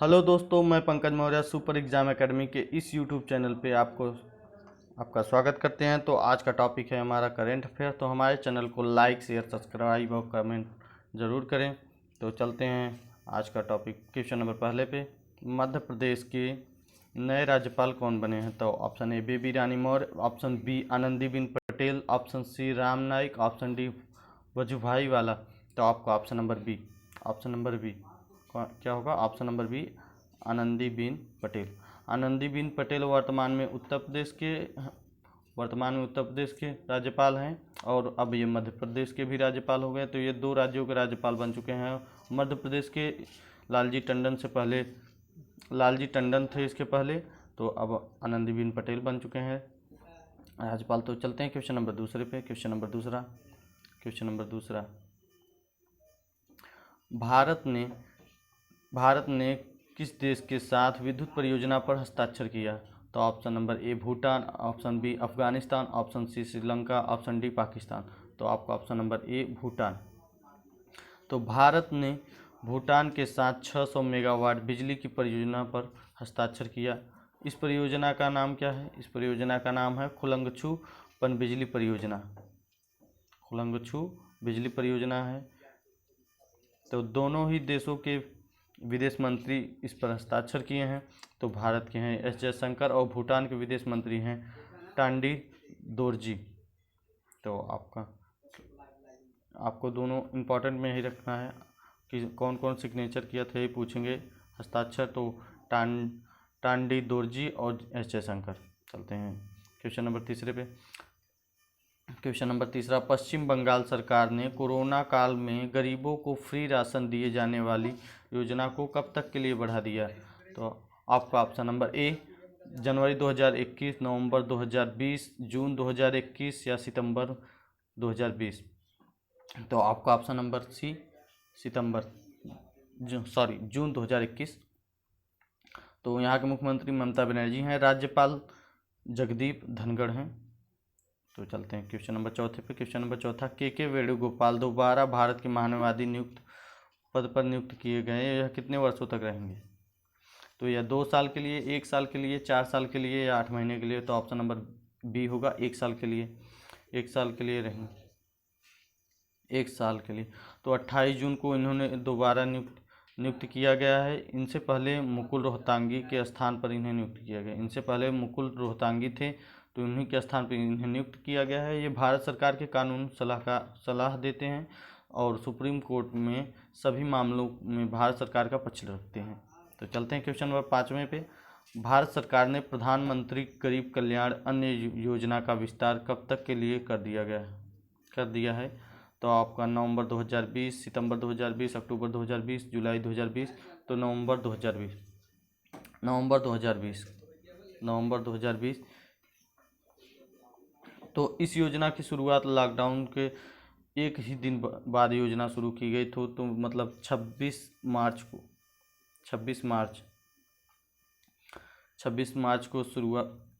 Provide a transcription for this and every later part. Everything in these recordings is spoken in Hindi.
हेलो दोस्तों, मैं Pankaj Maurya super exam academy के इस यूट्यूब चैनल पे आपका स्वागत करते हैं। तो आज का टॉपिक है हमारा करंट अफेयर। तो हमारे चैनल को लाइक शेयर सब्सक्राइब और कमेंट ज़रूर करें। तो चलते हैं आज का टॉपिक। क्वेश्चन नंबर पहले पे, मध्य प्रदेश के नए राज्यपाल कौन बने हैं? तो option A Baby Rani Maurya, option B Anandiben Patel, option C Ram Naik, option D Vajubhai Vala. तो आपका ऑप्शन नंबर बी क्या होगा? Option number B Anandiben Patel. Anandiben Patel वर्तमान में उत्तर प्रदेश के राज्यपाल हैं और अब ये मध्य प्रदेश के भी राज्यपाल हो गए। तो ये दो राज्यों के राज्यपाल बन चुके हैं। मध्य प्रदेश के लालजी टंडन थे इसके पहले, तो अब आनंदीबेन पटेल बन चुके हैं राज्यपाल। तो चलते हैं क्वेश्चन नंबर दूसरे पे। क्वेश्चन नंबर दूसरा, भारत ने किस देश के साथ विद्युत परियोजना पर हस्ताक्षर किया? तो option number A Bhutan, option B Afghanistan, option C Sri Lanka, option D Pakistan. तो आपका ऑप्शन नंबर ए भूटान। तो भारत ने भूटान के साथ 600 मेगावाट बिजली की परियोजना पर हस्ताक्षर किया। इस परियोजना का नाम क्या है? इस परियोजना का नाम है खुलंगछू पनबिजली परियोजना। खुलंगछू बिजली परियोजना है। तो दोनों ही देशों के विदेश मंत्री इस पर हस्ताक्षर किए हैं। तो भारत के हैं एस जयशंकर और भूटान के विदेश मंत्री हैं टांडी दोरजी। तो आपको दोनों इम्पोर्टेंट में ही रखना है कि कौन कौन सिग्नेचर किया था, ये पूछेंगे हस्ताक्षर। तो टांडी दोरजी और एस जयशंकर। चलते हैं क्वेश्चन नंबर तीसरा, पश्चिम बंगाल सरकार ने कोरोना काल में गरीबों को फ्री राशन दिए जाने वाली योजना को कब तक के लिए बढ़ा दिया? तो आपका ऑप्शन नंबर ए जनवरी 2021, नवंबर 2020, जून 2021 या सितंबर 2020। तो आपका ऑप्शन नंबर सी जून 2021। तो यहाँ के मुख्यमंत्री ममता बनर्जी हैं, राज्यपाल जगदीप धनखड़ हैं। तो चलते हैं क्वेश्चन नंबर चौथे पे। क्वेश्चन नंबर चौथा, के वेणुगोपाल दोबारा भारत के महान्यायवादी पद पर नियुक्त किए गए। यह कितने वर्षों तक रहेंगे? तो यह 2 साल के लिए, 1 साल के लिए, 4 साल के लिए या 8 महीने के लिए? तो ऑप्शन नंबर बी होगा 1 साल के लिए। 1 साल के लिए रहेंगे, 1 साल के लिए। तो 28 जून को इन्होंने दोबारा नियुक्त किया गया है। इनसे पहले मुकुल रोहतांगी के स्थान पर इन्हें नियुक्त किया गया। इनसे पहले मुकुल रोहतांगी थे, तो उन्हीं के स्थान पर इन्हें नियुक्त किया गया है। ये भारत सरकार के कानून सलाह देते हैं और सुप्रीम कोर्ट में सभी मामलों में भारत सरकार का पक्ष रखते हैं। तो चलते हैं क्वेश्चन नंबर 5वें पे। भारत सरकार ने प्रधानमंत्री गरीब कल्याण अन्न योजना का विस्तार कब तक के लिए कर दिया है? तो आपका नवंबर 2020, सितंबर 2020, अक्टूबर 2020, जुलाई 2020। तो नवंबर 2020। तो इस योजना की शुरुआत लॉकडाउन के एक ही दिन बाद योजना शुरू की गई थी। तो मतलब 26 मार्च को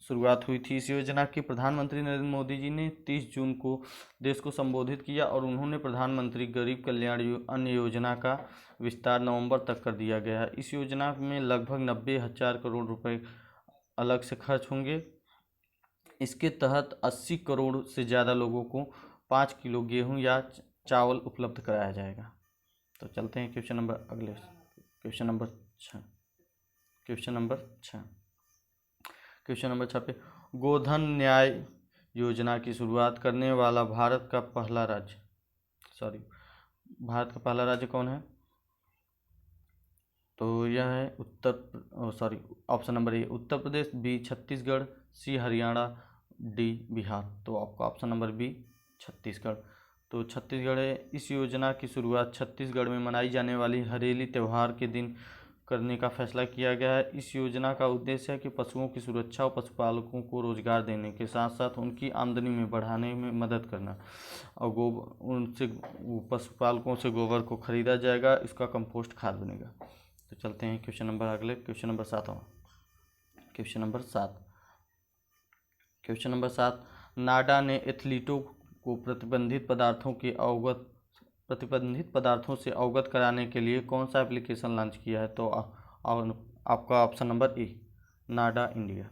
शुरुआत हुई थी इस योजना की। प्रधानमंत्री नरेंद्र मोदी जी ने 30 जून को देश को संबोधित किया और उन्होंने प्रधानमंत्री गरीब कल्याण अन्न योजना का विस्तार नवंबर तक कर दिया गया है। इस योजना में लगभग 90,000 करोड़ रुपए अलग से खर्च होंगे। इसके तहत 80 करोड़ से ज़्यादा लोगों को 5 किलो गेहूं या चावल उपलब्ध कराया जाएगा। तो चलते हैं क्वेश्चन नंबर 6 पे, गोधन न्याय योजना की शुरुआत करने वाला भारत का पहला राज्य कौन है? तो यह है option number A Uttar Pradesh, B Chhattisgarh, C Haryana, D Bihar. तो आपका ऑप्शन नंबर बी छत्तीसगढ़। तो छत्तीसगढ़ है। इस योजना की शुरुआत छत्तीसगढ़ में मनाई जाने वाली हरेली त्यौहार के दिन करने का फैसला किया गया है। इस योजना का उद्देश्य है कि पशुओं की सुरक्षा और पशुपालकों को रोजगार देने के साथ साथ उनकी आमदनी में बढ़ाने में मदद करना। और पशुपालकों से गोबर को खरीदा जाएगा, इसका कंपोस्ट खाद बनेगा। तो चलते हैं क्वेश्चन नंबर 7। नाडा ने एथलीटों को प्रतिबंधित पदार्थों से अवगत कराने के लिए कौन सा एप्लीकेशन लॉन्च किया है? तो और आपका option number A, NADA India,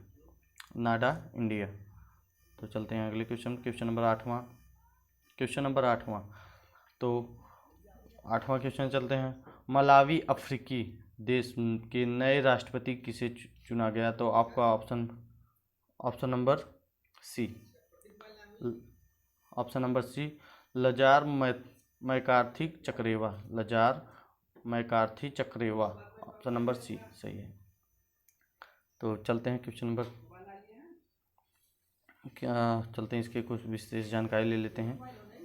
NADA India. तो चलते हैं अगले क्वेश्चन, क्वेश्चन नंबर 8वां, क्वेश्चन नंबर 8वां। तो 8वां क्वेश्चन चलते हैं, मलावी अफ्रीकी देश के नए राष्ट्रपति किसे चुना गया? तो आपका option number C, option number C, लजार मैकार्थी चक्रेवा, लजार मैकार्थी चक्रेवा, ऑप्शन नंबर सी सही है। तो चलते हैं क्वेश्चन नंबर, क्या चलते हैं इसके कुछ विशेष जानकारी ले लेते हैं।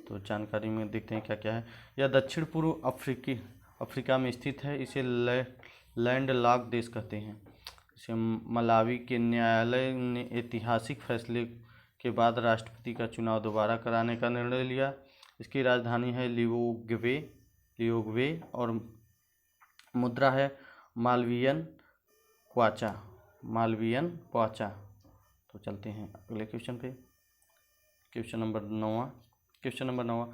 तो जानकारी में देखते हैं क्या क्या है। यह दक्षिण पूर्व अफ्रीका में स्थित है। इसे लैंडलॉक देश कहते हैं। इसे मलावी के न्यायालय ने ऐतिहासिक फैसले के बाद राष्ट्रपति का चुनाव दोबारा कराने का निर्णय लिया। इसकी राजधानी है लियोग्वे और मुद्रा है मालवीयन क्वाचा। तो चलते हैं अगले क्वेश्चन पे, क्वेश्चन नंबर 9वां, क्वेश्चन नंबर 9वां,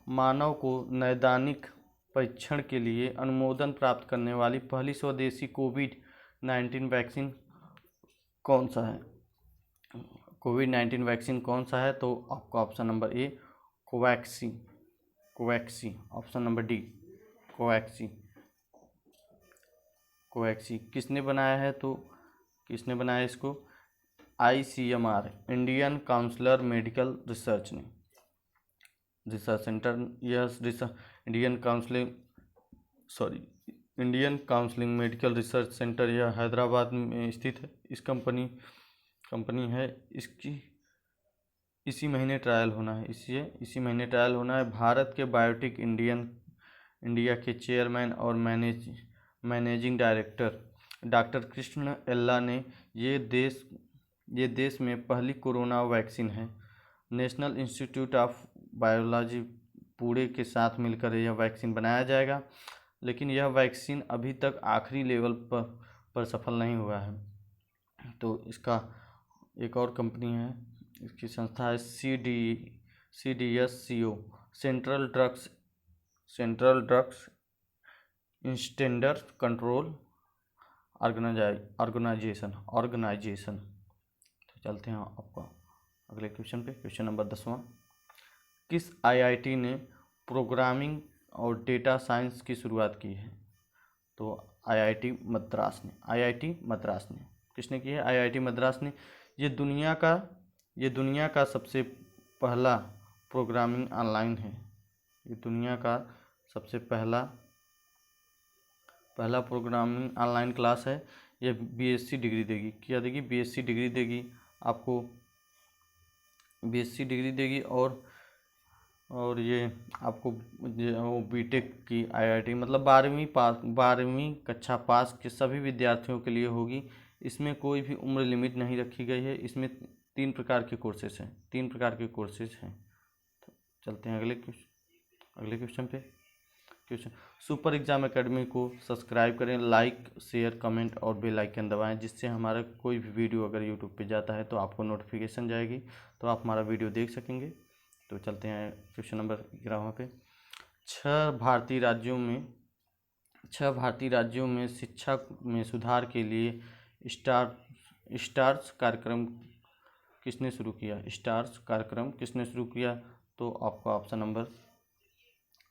मानव को नैदानिक परीक्षण के लिए अनुमोदन प्राप्त करने वाली पहली स्वदेशी कोविड-19 वैक्सीन कौन सा है? कोविड-19 वैक्सीन कौन सा है? तो आपका option number A, Covaxin, option number D, Covaxin. किसने बनाया है? तो किसने बनाया इसको? ICMR, Indian councillor medical research ने, रिसर्च सेंटर, यह Indian counselling medical research centre, यह हैदराबाद में स्थित है। इस कंपनी है, इसकी इसी महीने ट्रायल होना है। भारत के बायोटेक इंडिया के चेयरमैन और मैनेजिंग डायरेक्टर डॉक्टर कृष्ण एल्ला ने ये देश में पहली कोरोना वैक्सीन है। National institute of biology Pune के साथ मिलकर यह वैक्सीन बनाया जाएगा, लेकिन यह वैक्सीन अभी तक आखिरी लेवल पर सफल नहीं हुआ है। तो इसका एक और कंपनी है, इसकी संस्था है CDSCO, central drugs standard control organisation. तो चलते हैं आपका अगले क्वेश्चन पे, क्वेश्चन नंबर 10वां, किस IIT ने प्रोग्रामिंग और डेटा साइंस की शुरुआत की है? तो IIT मद्रास ने। किसने की है? IIT मद्रास ने। ये दुनिया का सबसे पहला प्रोग्रामिंग ऑनलाइन है। ये दुनिया का सबसे पहला प्रोग्रामिंग ऑनलाइन क्लास है। ये BSc डिग्री देगी। क्या देगी? BSc डिग्री देगी आपको, BSc डिग्री देगी। और ये आपको वो बीटेक की IIT मतलब 12वीं कक्षा पास के सभी विद्यार्थियों के लिए होगी। इसमें कोई भी उम्र लिमिट नहीं रखी गई है। इसमें 3 प्रकार के कोर्सेज हैं। तो चलते हैं अगले क्वेश्चन पे, क्वेश्चन, सुपर एग्जाम एकेडमी को सब्सक्राइब करें, लाइक शेयर कमेंट और बेल आइकन दबाएं, जिससे हमारा कोई भी वीडियो अगर यूट्यूब पे जाता है तो आपको नोटिफिकेशन जाएगी, तो आप हमारा वीडियो देख सकेंगे। तो चलते हैं क्वेश्चन नंबर 11वां पे, 6 भारतीय राज्यों में शिक्षा में सुधार के लिए स्टार्स कार्यक्रम किसने शुरू किया? तो आपका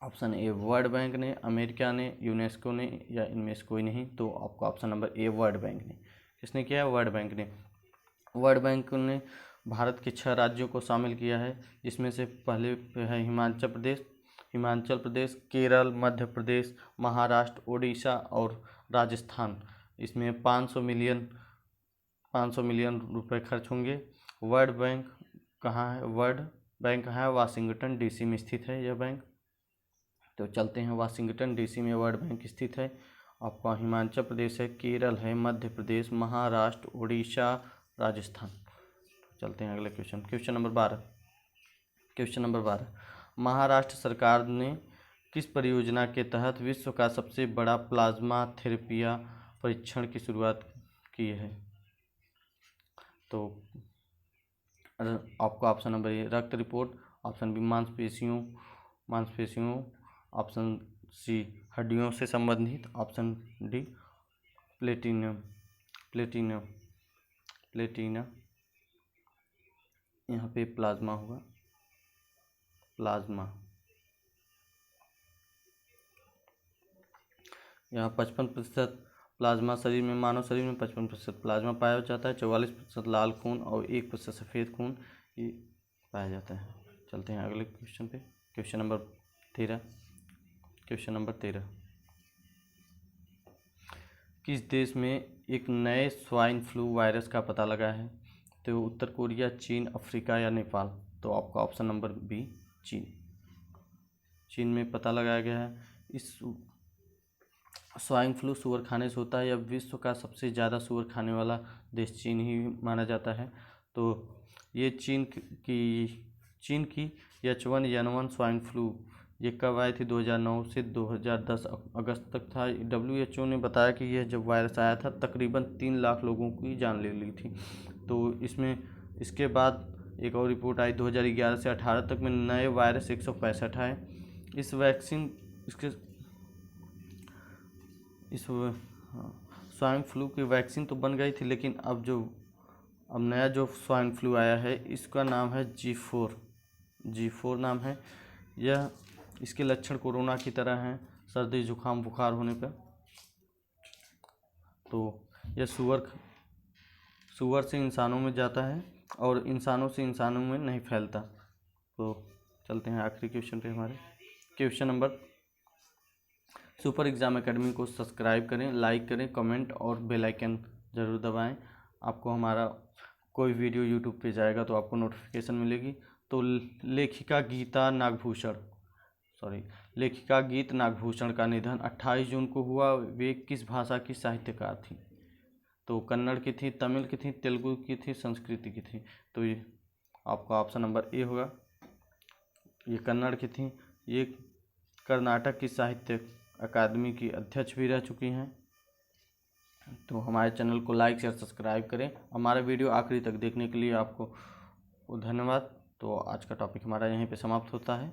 ऑप्शन ए, वर्ल्ड बैंक ने, अमेरिका ने, यूनेस्को ने, या इनमें से कोई नहीं। तो आपका ऑप्शन नंबर ए, वर्ल्ड बैंक ने। किसने किया है? वर्ल्ड बैंक ने भारत के 6 राज्यों को शामिल किया है, जिसमें से पहले पे है हिमाचल प्रदेश, केरल, मध्य प्रदेश, महाराष्ट्र, ओडिशा और राजस्थान। इसमें 500 मिलियन रुपए खर्च होंगे। वर्ल्ड बैंक कहाँ है? वाशिंगटन DC में स्थित है यह बैंक। तो चलते हैं, वाशिंगटन DC में वर्ल्ड बैंक स्थित है। आपका हिमाचल प्रदेश है, केरल है, मध्य प्रदेश, महाराष्ट्र, उड़ीसा, राजस्थान। चलते हैं अगले क्वेश्चन नंबर 12, महाराष्ट्र सरकार ने किस परियोजना के तहत विश्व का सबसे बड़ा प्लाज्मा थेरेपी परीक्षण की शुरुआत की है? तो आपका ऑप्शन नंबर ए, रक्त रिपोर्ट, ऑप्शन बी, मांसपेशियों, ऑप्शन सी, हड्डियों से संबंधित, option D, platinum, platinum, Platina, यहाँ पे प्लाज्मा होगा, प्लाज्मा। यहाँ 55% प्लाज्मा शरीर में, मानव शरीर में 55% प्लाज्मा पाया जाता है, 44% लाल खून और 1% सफ़ेद खून ये पाया जाता है। चलते हैं अगले क्वेश्चन पे। Question number 13। क्वेश्चन नंबर 13, किस देश में एक नए स्वाइन फ्लू वायरस का पता लगा है? तो उत्तर कोरिया, चीन, अफ्रीका या नेपाल? तो आपका ऑप्शन नंबर बी चीन। चीन में पता लगाया गया है। इस स्वाइन फ्लू सूअर खाने से होता है। यह विश्व का सबसे ज़्यादा सूअर खाने वाला देश चीन ही माना जाता है। तो ये चीन की H1N1 स्वाइन फ्लू ये कब आई थी? 2009 से 2010 अगस्त तक था। WHO ने बताया कि यह जब वायरस आया था तकरीबन 3 लाख लोगों की जान ले ली थी। तो इसके बाद एक और रिपोर्ट आई 2011 से 18 तक में नए वायरस 165 आए। इस स्वाइन फ्लू की वैक्सीन तो बन गई थी, लेकिन अब नया जो स्वाइन फ्लू आया है इसका नाम है G4 नाम है। इसके लक्षण कोरोना की तरह हैं, सर्दी जुकाम बुखार होने पर। तो यह सूअर से इंसानों में जाता है और इंसानों से इंसानों में नहीं फैलता। तो चलते हैं आखिरी क्वेश्चन पे हमारे। Question number, super exam academy को सब्सक्राइब करें, लाइक करें, कमेंट और बेल आइकन ज़रूर दबाएं। आपको हमारा कोई वीडियो यूट्यूब पे जाएगा तो आपको नोटिफिकेशन मिलेगी। तो लेखिका गीत नागभूषण का निधन 28 जून को हुआ। वे किस भाषा की साहित्यकार थी? तो कन्नड़ की थी, तमिल की थी, तेलुगु की थी, संस्कृत की थी? तो ये आपका ऑप्शन नंबर ए होगा। ये कन्नड़ की थी। ये कर्नाटक की साहित्य अकादमी की अध्यक्ष भी रह चुकी हैं। तो हमारे चैनल को लाइक शेयर सब्सक्राइब करें। हमारा वीडियो आखिरी तक देखने के लिए आपको धन्यवाद। तो आज का टॉपिक हमारा यहीं पे समाप्त होता है।